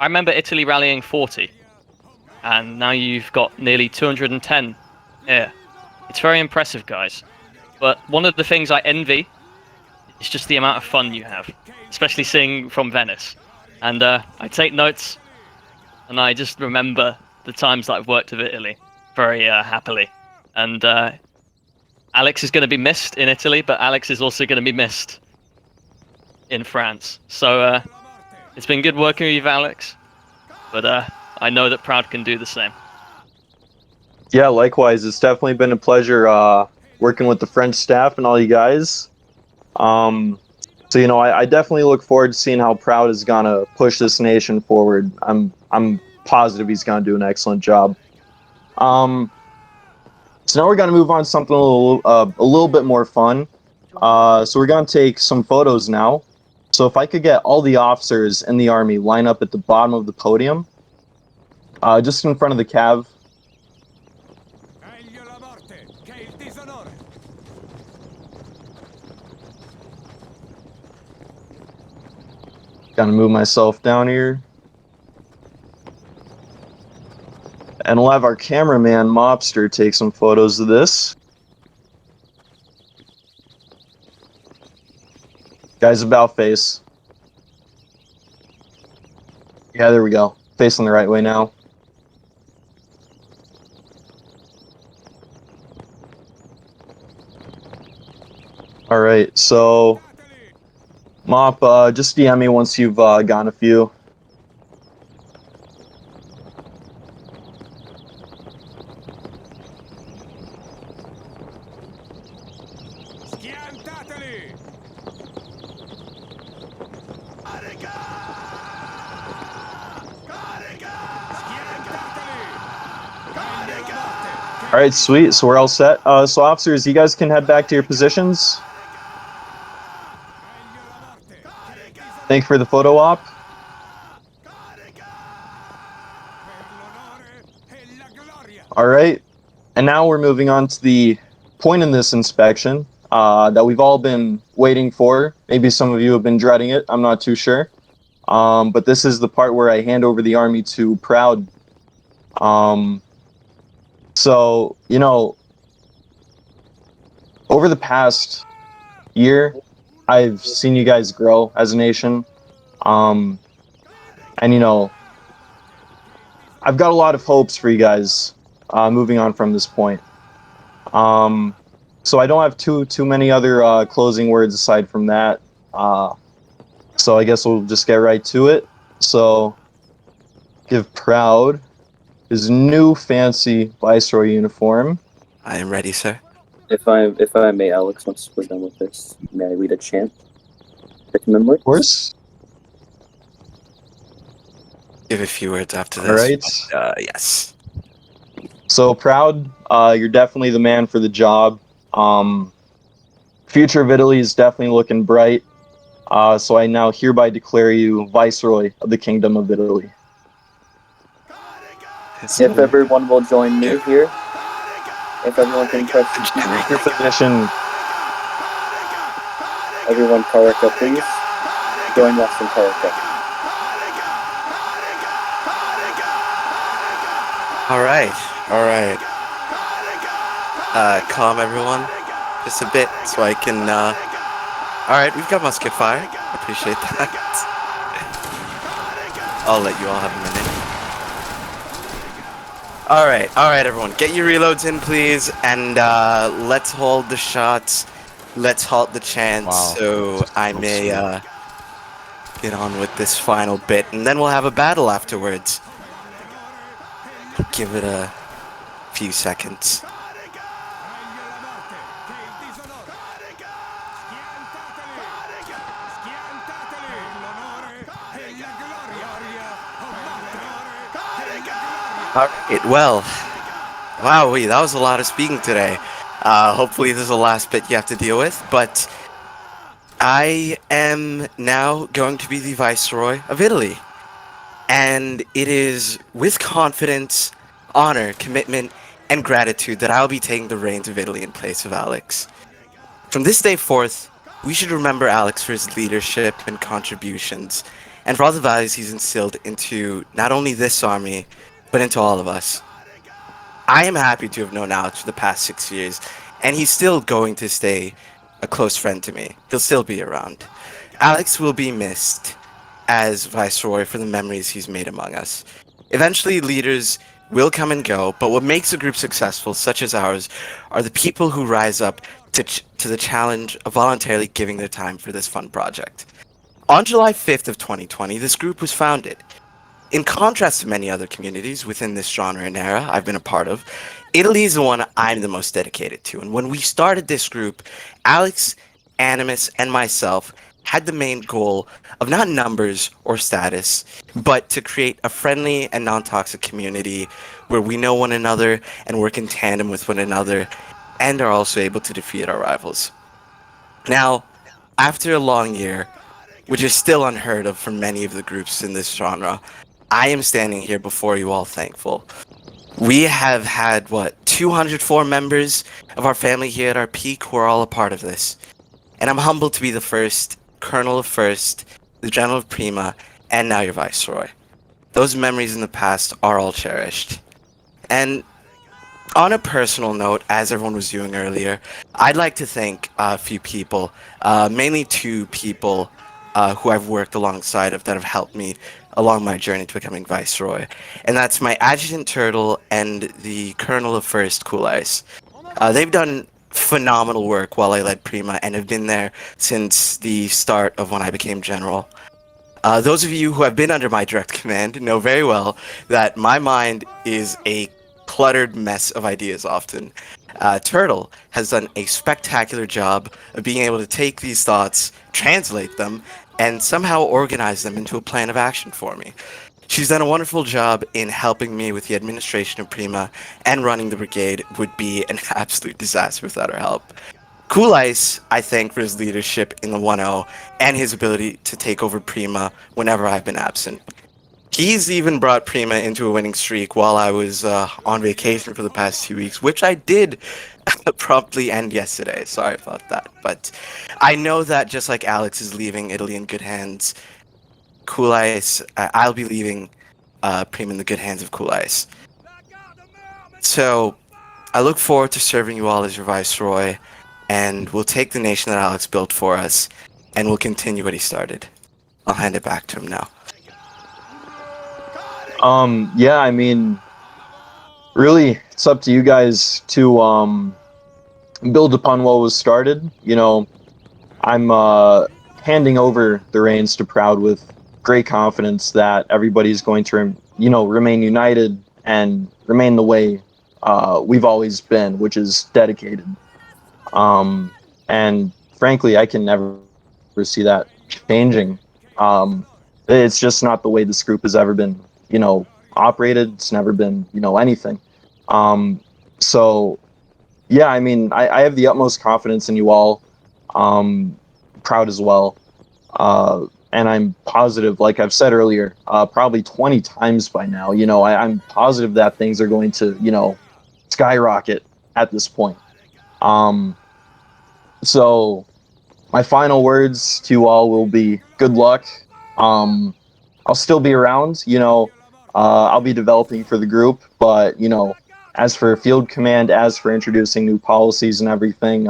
I remember Italy rallying 40, and now you've got nearly 210 here. It's very impressive, guys. But one of the things I envy is just the amount of fun you have, especially seeing from Venice. And I take notes, and I just remember the times that I've worked with Italy very happily. And Alex is going to be missed in Italy, but Alex is also going to be missed in France. So it's been good working with you, Alex, but I know that Proud can do the same. Yeah, likewise. It's definitely been a pleasure working with the French staff and all you guys. So you know, I definitely look forward to seeing how Proud is gonna push this nation forward. I'm positive he's gonna do an excellent job. So now we're gonna move on to something a little bit more fun. So we're gonna take some photos now. So if I could get all the officers in the army line up at the bottom of the podium, just in front of the cav. Gotta move myself down here. And we'll have our cameraman, Mobster, take some photos of this. Guys, about face. Yeah, there we go. Facing the right way now. Alright, so Mop, just DM me once you've gotten a few. Alright, sweet. So we're all set. So officers, you guys can head back to your positions. Thank you for the photo op. Alright, and now we're moving on to the point in this inspection that we've all been waiting for. Maybe some of you have been dreading it, I'm not too sure. But this is the part where I hand over the army to Proud. So, you know, over the past year, I've seen you guys grow as a nation. And, you know, I've got a lot of hopes for you guys moving on from this point. So I don't have too many other closing words aside from that. So I guess we'll just get right to it. So give Proud his new fancy Viceroy uniform. I am ready, sir. If I may, Alex, once we're done with this, may I read a chant? Of course. Give a few words after this. Alright. Yes. So Proud, you're definitely the man for the job. Future of Italy is definitely looking bright. So I now hereby declare you Viceroy of the Kingdom of Italy. If everyone will join me here. If everyone can press your position. Everyone, Karaka, please. Join us in Karaka. Alright. Calm everyone. Just a bit so I can, Alright, we've got musket fire. Appreciate that. I'll let you all have a minute. All right, everyone, get your reloads in, please, and let's hold the shots. Let's halt the chants, Wow. so I may get on with this final bit, and then we'll have a battle afterwards. Give it a few seconds. All right, well, wow, that was a lot of speaking today. Hopefully this is the last bit you have to deal with, but I am now going to be the Viceroy of Italy. And it is with confidence, honor, commitment, and gratitude that I'll be taking the reins of Italy in place of Alex. From this day forth, we should remember Alex for his leadership and contributions, and for all the values he's instilled into not only this army, but into all of us. I am happy to have known Alex for the past 6 years, and he's still going to stay a close friend to me. He'll still be around. Alex will be missed as Viceroy for the memories he's made among us. Eventually, leaders will come and go, but what makes a group successful, such as ours, are the people who rise up to the challenge of voluntarily giving their time for this fun project. On July 5th of 2020, this group was founded. In contrast to many other communities within this genre and era I've been a part of, Italy is the one I'm the most dedicated to. And when we started this group, Alex, Animus, and myself had the main goal of not numbers or status, but to create a friendly and non-toxic community where we know one another and work in tandem with one another and are also able to defeat our rivals. Now, after a long year, which is still unheard of for many of the groups in this genre, I am standing here before you all thankful. We have had, 204 members of our family here at our peak who are all a part of this. And I'm humbled to be the first Colonel of First, the General of Prima, and now your Viceroy. Those memories in the past are all cherished. And on a personal note, as everyone was doing earlier, I'd like to thank a few people, mainly 2 people who I've worked alongside of that have helped me along my journey to becoming Viceroy. And that's my Adjutant Turtle and the Colonel of First, Cool Ice. They've done phenomenal work while I led Prima and have been there since the start of when I became General. Those of you who have been under my direct command know very well that my mind is a cluttered mess of ideas often. Turtle has done a spectacular job of being able to take these thoughts, translate them, and somehow organize them into a plan of action for me. She's done a wonderful job in helping me with the administration of Prima, and running the brigade would be an absolute disaster without her help. Cool Ice, I thank for his leadership in the 1-0 and his ability to take over Prima whenever I've been absent. He's even brought Prima into a winning streak while I was on vacation for the past 2 weeks, which I did promptly end yesterday. Sorry about that. But I know that just like Alex is leaving Italy in good hands, Cool Ice, I'll be leaving Prima in the good hands of Cool Ice. So I look forward to serving you all as your Viceroy, and we'll take the nation that Alex built for us, and we'll continue what he started. I'll hand it back to him now. Yeah, I mean, really, it's up to you guys to build upon what was started. You know, I'm handing over the reins to Proud with great confidence that everybody's going to, remain united and remain the way we've always been, which is dedicated. And frankly, I can never see that changing. It's just not the way this group has ever been, operated. It's never been, anything. So, yeah, I mean, I have the utmost confidence in you all. Proud as well. And I'm positive, like I've said earlier, probably 20 times by now, I'm positive that things are going to, skyrocket at this point. So my final words to you all will be good luck. I'll still be around, I'll be developing for the group, but, as for field command, as for introducing new policies and everything,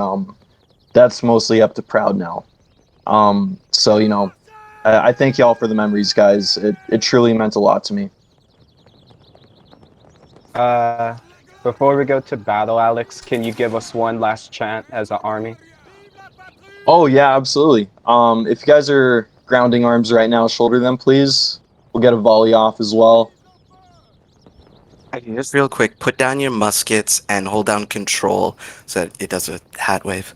that's mostly up to Proud now. So, I thank y'all for the memories, guys. It truly meant a lot to me. Before we go to battle, Alex, can you give us one last chant as an army? Oh yeah, absolutely. If you guys are grounding arms right now, shoulder them, please. We'll get a volley off as well. Okay, just real quick, put down your muskets and hold down control so that it does a hat wave.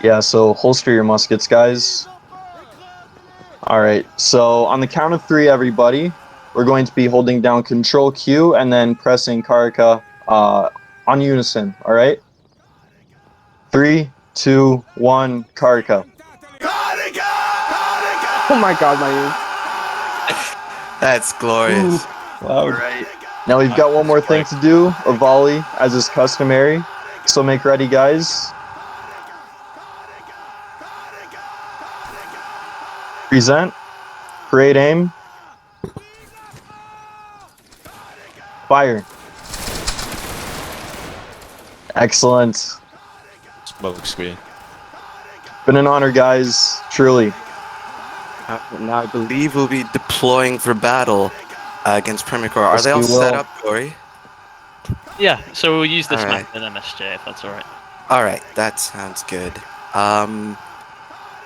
Yeah, so holster your muskets, guys. All right, so on the count of 3, everybody, we're going to be holding down Control Q and then pressing Karika on unison, all right? 3, 2, 1, Karika. Oh my god, my ears. That's glorious. All right. Now we've got one more thing to do, a volley, as is customary. So make ready, guys. Present. Create aim. Fire. Excellent. Smoke screen. Been an honor, guys. Truly. Now I believe we'll be deploying for battle against Premier Corps. Are Yes, they all we set will. up, Corey? Yeah, so we'll use this Alright. map in MSJ if that's alright. Alright, that sounds good.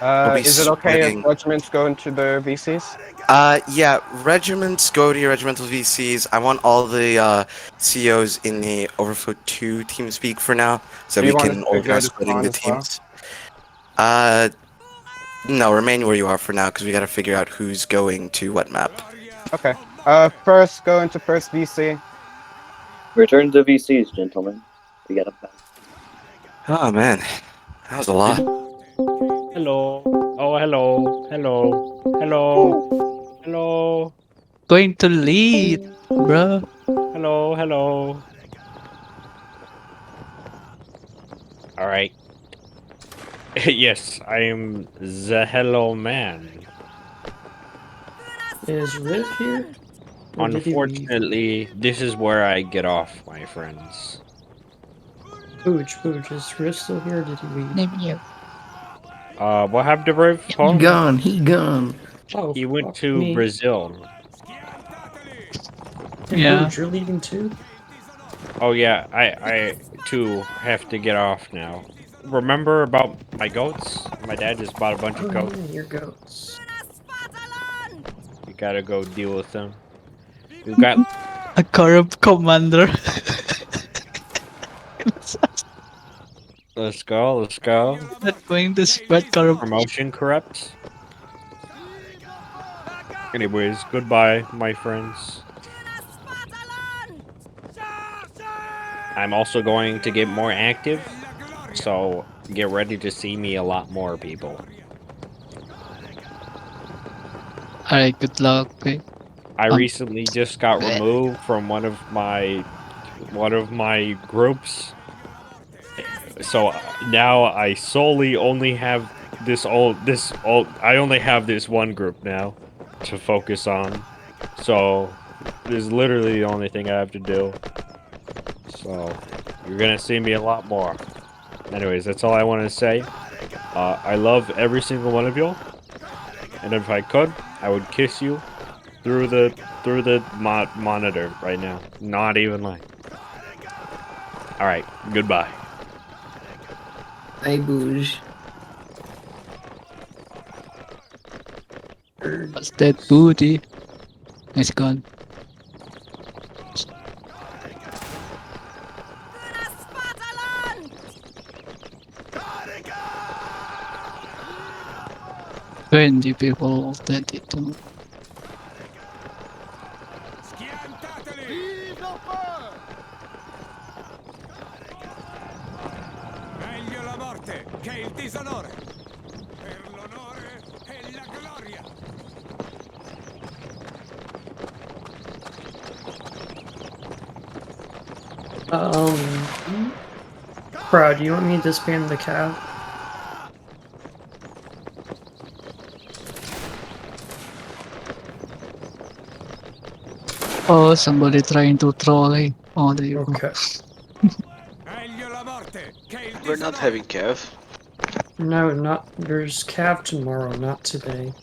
We'll be Is it okay if splitting. regiments go into their VCs? Yeah, regiments go to your regimental VCs. I want all the COs in the Overflow 2 team speak for now, so Do you we want us can to go organize to splitting spawn the as well? teams. No, remain where you are for now, because we gotta figure out who's going to what map. Okay. First, go into first VC. Return to VCs, gentlemen. We got them back. Oh man, that was a lot. Hello. Oh, hello. Hello. Hello. Hello. Going to lead, bro. Hello. Hello. All right. Yes, I am the Hello Man. Is Riv here? Or did he leave? Unfortunately, this is where I get off, my friends. Booge, is Riv still here or did he leave? Name you. What happened to Riv? He gone. He gone. Oh, He went fuck to me. Brazil. And Yeah. Booge, you're leaving too? Oh yeah, I too have to get off now. Remember about my goats? My dad just bought a bunch of Oh goats. yeah, your goats. You gotta go deal with them. You got A corrupt commander. Let's go, let's go. Not going to spread corrupt. Promotion corrupt. Anyways, goodbye, my friends. I'm also going to get more active, so get ready to see me a lot more, people. Alright, good luck. Okay. I recently just got removed from one of my groups. So now I solely only have I only have this one group now to focus on. So this is literally the only thing I have to do. So you're gonna see me a lot more. Anyways, that's all I want to say. I love every single one of you, and if I could, I would kiss you through the monitor right now. Not even lying. All right, goodbye. Hey, Booge. What's that booty? It's gone. Twenty people, 22. Meglio la morte che il disonore. Per l'onore e la gloria. Bro, do you want me to disband the cab? Oh, somebody trying to troll. Oh, there you Okay. We're not having Kev. No, not. There's cab tomorrow, not today.